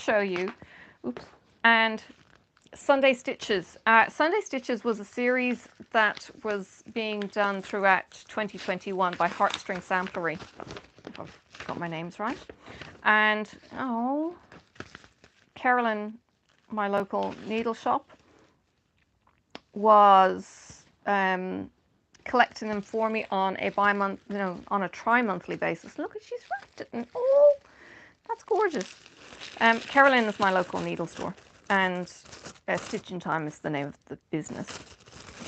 show you, oops, and Sunday Stitches. Sunday Stitches was a series that was being done throughout 2021 by Heartstring Samplery, if I've got my names right. And, oh, Carolyn, my local needle shop, was collecting them for me on a on a tri-monthly basis. Look, she's wrapped it, and oh, that's gorgeous. Carolyn is my local needle store, and Stitching Time is the name of the business.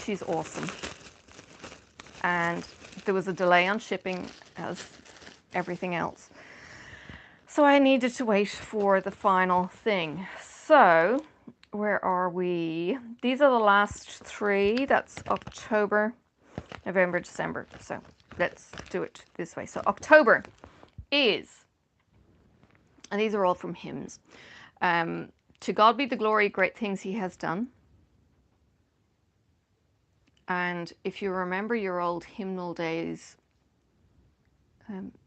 She's awesome. And there was a delay on shipping, as everything else. So I needed to wait for the final thing. So, where are we? These are the last 3. That's October, November, December. So let's do it this way. So October is, and these are all from hymns. To God be the glory, great things he has done. And if you remember your old hymnal days,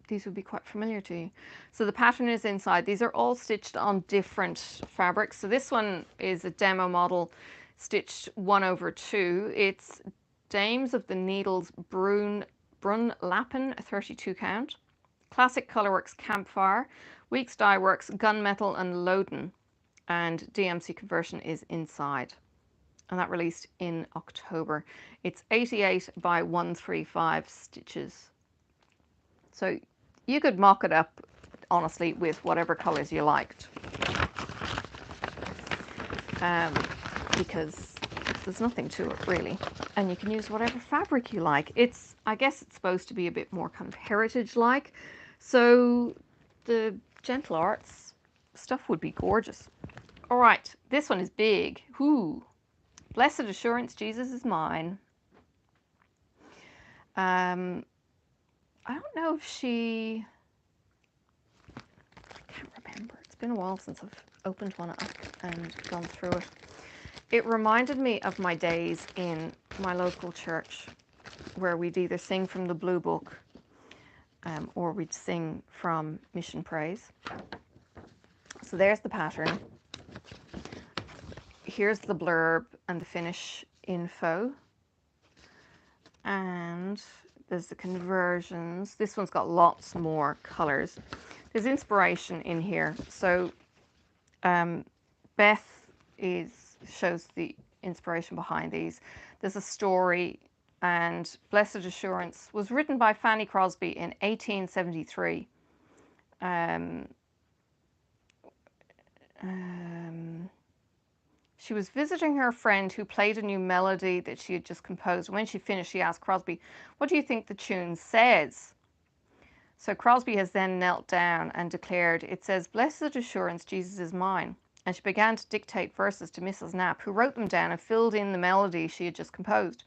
these would be quite familiar to you. So the pattern is inside. These are all stitched on different fabrics. So this one is a demo model stitched 1/2. It's Dames of the Needles Brun Lappen 32 count. Classic Colorworks Campfire. Weeks Dye Works Gunmetal and Loden. And DMC conversion is inside. And that released in October. It's 88 by 135 stitches. So you could mock it up, honestly, with whatever colors you liked. Because there's nothing to it, really. And you can use whatever fabric you like. I guess it's supposed to be a bit more kind of heritage-like. So the Gentle Arts stuff would be gorgeous. All right, this one is big. Ooh. Blessed Assurance, Jesus is Mine. I don't know if she... I can't remember. It's been a while since I've opened one up and gone through it. It reminded me of my days in my local church, where we'd either sing from the Blue Book or we'd sing from Mission Praise. So there's the pattern. Here's the blurb and the finish info. And there's the conversions. This one's got lots more colors. There's inspiration in here. So Beth shows the inspiration behind these. There's a story, and Blessed Assurance was written by Fanny Crosby in 1873. She was visiting her friend who played a new melody that she had just composed. When she finished, she asked Crosby, "What do you think the tune says?" So Crosby has then knelt down and declared, "It says, 'Blessed Assurance, Jesus is mine.'" And she began to dictate verses to Mrs. Knapp, who wrote them down and filled in the melody she had just composed.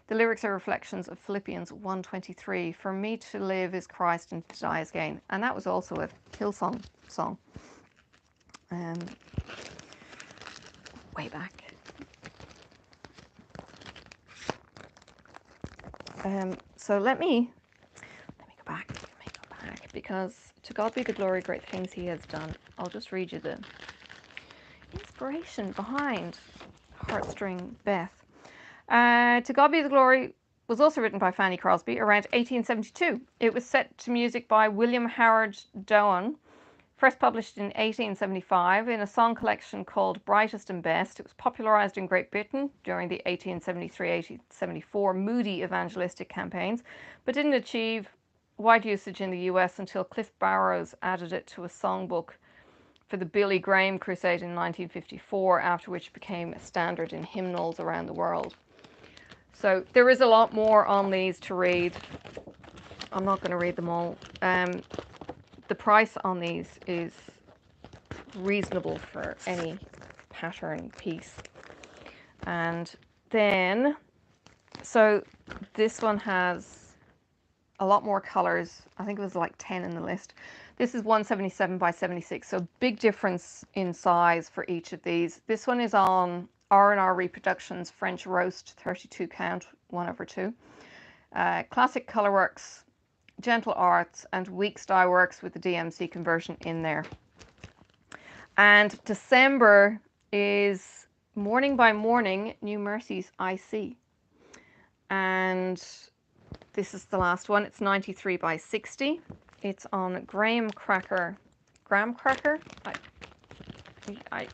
The lyrics are reflections of Philippians 1:23, "For me to live is Christ and to die is gain." And that was also a Hillsong song. Way back. So let me go back. Because to God be the glory, great things he has done. I'll just read you the inspiration behind Heartstring Beth. To God be the glory was also written by Fanny Crosby around 1872. It was set to music by William Howard Doane. First published in 1875 in a song collection called Brightest and Best. It was popularised in Great Britain during the 1873-1874 Moody evangelistic campaigns, but didn't achieve wide usage in the US until Cliff Barrows added it to a songbook for the Billy Graham Crusade in 1954, after which it became a standard in hymnals around the world. So there is a lot more on these to read. I'm not going to read them all. The price on these is reasonable for any pattern piece. And then, so this one has a lot more colors. I think it was like 10 in the list. This is 177 by 76, so big difference in size for each of these. This one is on R&R Reproductions French Roast 32 count 1/2. Classic Colorworks, Gentle Arts, and Weeks Dye Works with the DMC conversion in there. And December is Morning by Morning, New Mercies I See. And this is the last one. It's 93 by 60. It's on graham cracker. Graham cracker?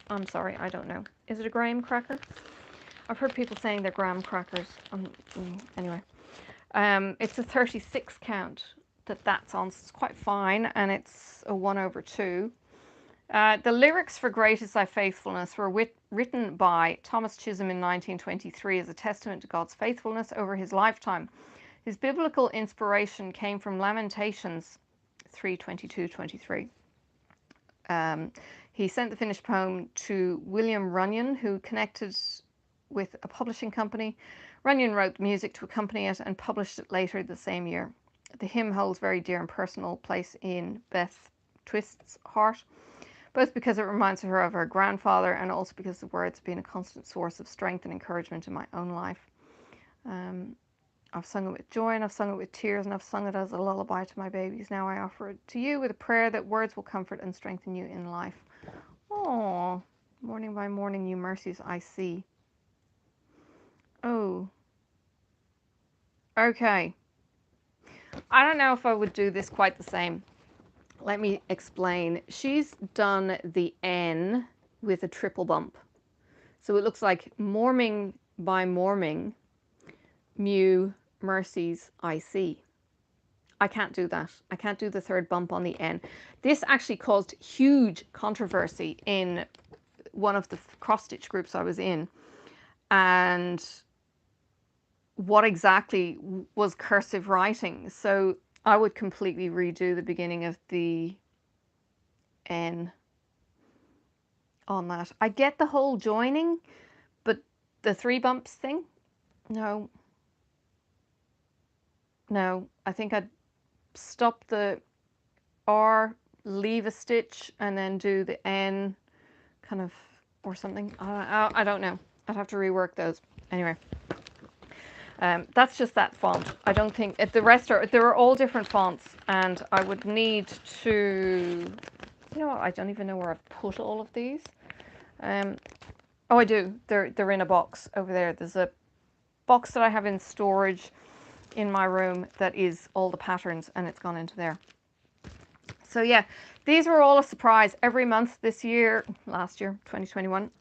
I'm sorry, I don't know. Is it a graham cracker? I've heard people saying they're graham crackers. Anyway. It's a 36 count that's on, so it's quite fine, and it's a 1/2. The lyrics for Great Is Thy Faithfulness were written by Thomas Chisholm in 1923 as a testament to God's faithfulness over his lifetime. His biblical inspiration came from Lamentations 3:22-23. He sent the finished poem to William Runyon, who connected with a publishing company. Runyon wrote the music to accompany it and published it later the same year. The hymn holds very dear and personal place in Beth Twist's heart, both because it reminds her of her grandfather and also because the words have been a constant source of strength and encouragement in my own life. I've sung it with joy and I've sung it with tears and I've sung it as a lullaby to my babies. Now I offer it to you with a prayer that words will comfort and strengthen you in life. Oh, morning by morning, new mercies I see. Oh, okay. I don't know if I would do this quite the same. Let me explain. She's done the N with a triple bump. So it looks like morning by morning, Mew Mercies I See. I can't do that. I can't do the third bump on the N. This actually caused huge controversy in one of the cross-stitch groups I was in. And what exactly was cursive writing? So I would completely redo the beginning of the N on that. I get the whole joining, but the 3 bumps thing, no. No, I think I'd stop the R, leave a stitch, and then do the N kind of, or something. I don't know. I'd have to rework those. Anyway. That's just that font. I don't think the rest they're all different fonts, and I would need to, you know what, I don't even know where I've put all of these. Oh, I do. They're in a box over there. There's a box that I have in storage in my room that is all the patterns, and it's gone into there. So yeah, these were all a surprise every month this year, last year, 2021.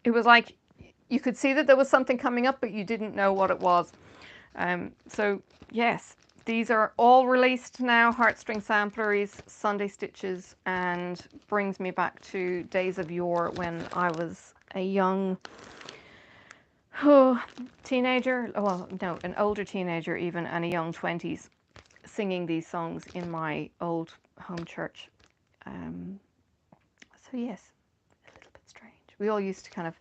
It was like you could see that there was something coming up, but you didn't know what it was. So yes, these are all released now, heartstring sampleries, Sunday stitches, and brings me back to days of yore when I was a young teenager, well, no, an older teenager even, and a young 20s, singing these songs in my old home church. So yes, a little bit strange. We all used to kind of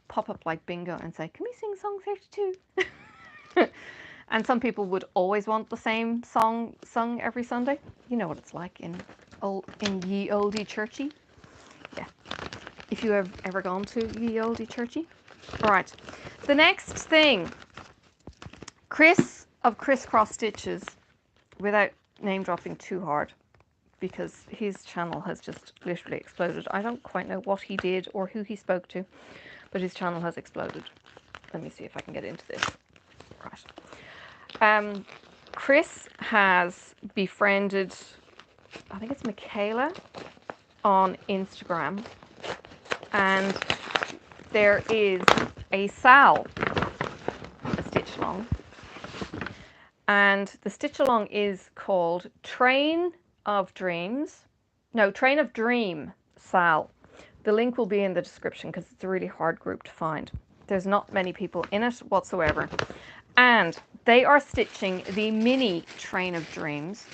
pop up like bingo and say, can we sing song 32? And some people would always want the same song sung every Sunday. You know what it's like in ye oldie churchy. Yeah, if you have ever gone to ye oldie churchy. All right, the next thing, Chris of Crisscross Stitches, without name dropping too hard, because his channel has just literally exploded. I don't quite know what he did or who he spoke to, but his channel has exploded. Let me see if I can get into this. Right. Chris has befriended, I think it's Michaela, on Instagram, and there is a Sal, a stitch along, and the stitch along is called Train of Dream Sal. The link will be in the description because it's a really hard group to find. There's not many people in it whatsoever. And they are stitching the mini Train of Dreams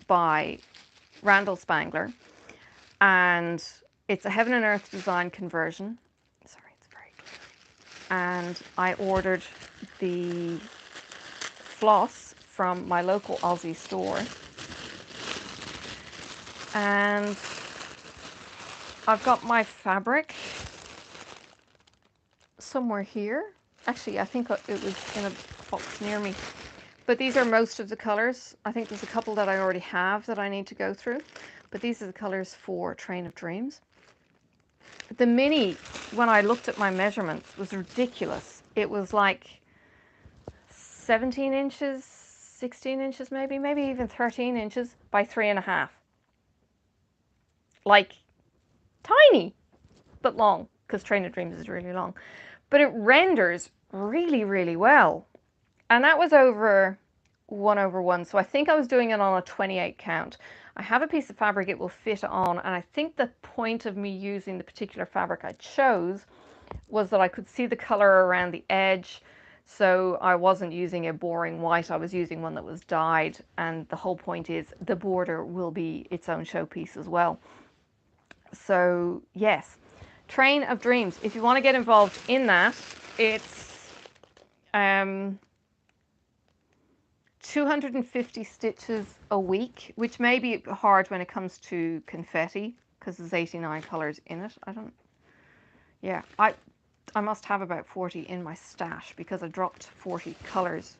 by Randall Spangler. And it's a Heaven and Earth design conversion. Sorry, it's very clear. And I ordered the floss from my local Aussie store. And I've got my fabric somewhere here. Actually, I think it was in a box near me. But these are most of the colors. I think there's a couple that I already have that I need to go through. But these are the colors for Train of Dreams. The mini, when I looked at my measurements, was ridiculous. It was like 17 inches, 16 inches maybe even 13 inches by 3.5. Like, tiny, but long, because Train of Dreams is really long. But it renders really, really well. And that was over 1/1, so I think I was doing it on a 28 count. I have a piece of fabric it will fit on, and I think the point of me using the particular fabric I chose was that I could see the color around the edge, so I wasn't using a boring white, I was using one that was dyed, and the whole point is the border will be its own showpiece as well. So yes, Train of Dreams. If you want to get involved in that, it's 250 stitches a week, which may be hard when it comes to confetti because there's 89 colors in it. Yeah, I must have about 40 in my stash because I dropped 40 colors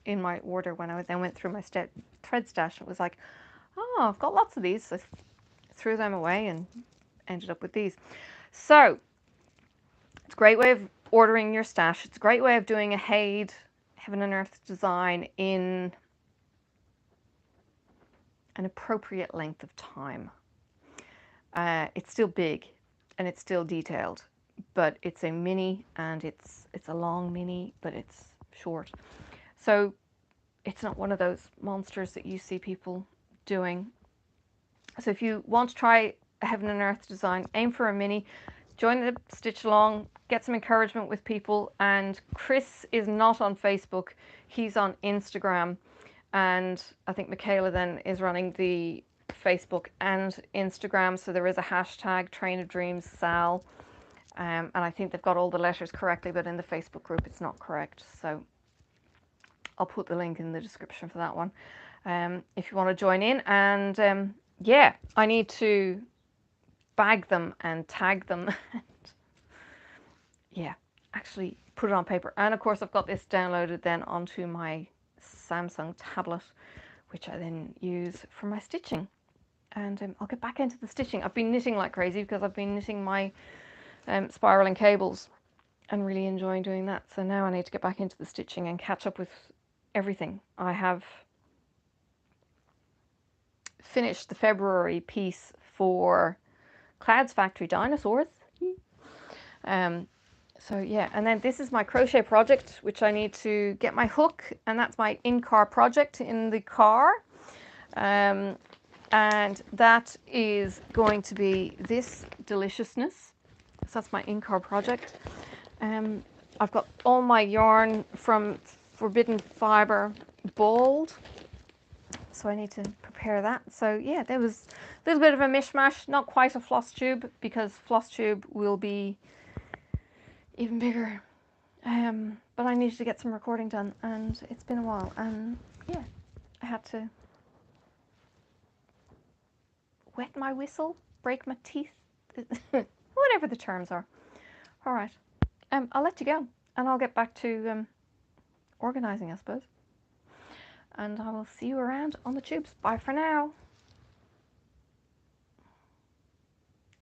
in my order when I then went through my thread stash. It was like, oh, I've got lots of these. So I threw them away and ended up with these. So it's a great way of ordering your stash. It's a great way of doing a Heaven and Earth design in an appropriate length of time. It's still big and it's still detailed, but it's a mini, and it's a long mini, but it's short. So it's not one of those monsters that you see people doing. So if you want to try a Heaven and Earth design, aim for a mini, join the stitch along, get some encouragement with people. And Chris is not on Facebook, he's on Instagram, and I think Michaela then is running the Facebook and Instagram, so there is a hashtag Train of Dreams Sal, and I think they've got all the letters correctly, but in the Facebook group it's not correct, so I'll put the link in the description for that one if you want to join in. And yeah, I need to bag them and tag them and yeah, actually put it on paper. And of course I've got this downloaded then onto my Samsung tablet, which I then use for my stitching. And I'll get back into the stitching. I've been knitting like crazy because I've been knitting my spiraling cables and really enjoying doing that. So now I need to get back into the stitching and catch up with everything. I have finished the February piece for Cloud's Factory Dinosaurs. So yeah, and then this is my crochet project, which I need to get my hook, and that's my in-car project in the car. And that is going to be this deliciousness. So that's my in-car project. I've got all my yarn from Forbidden Fiber balled, so I need to prepare that. So yeah, there was a little bit of a mishmash, not quite a floss tube, because floss tube will be even bigger. But I needed to get some recording done, and it's been a while, and yeah, I had to wet my whistle, break my teeth, whatever the terms are. All right, I'll let you go, and I'll get back to organizing, I suppose. And I will see you around on the tubes. Bye for now.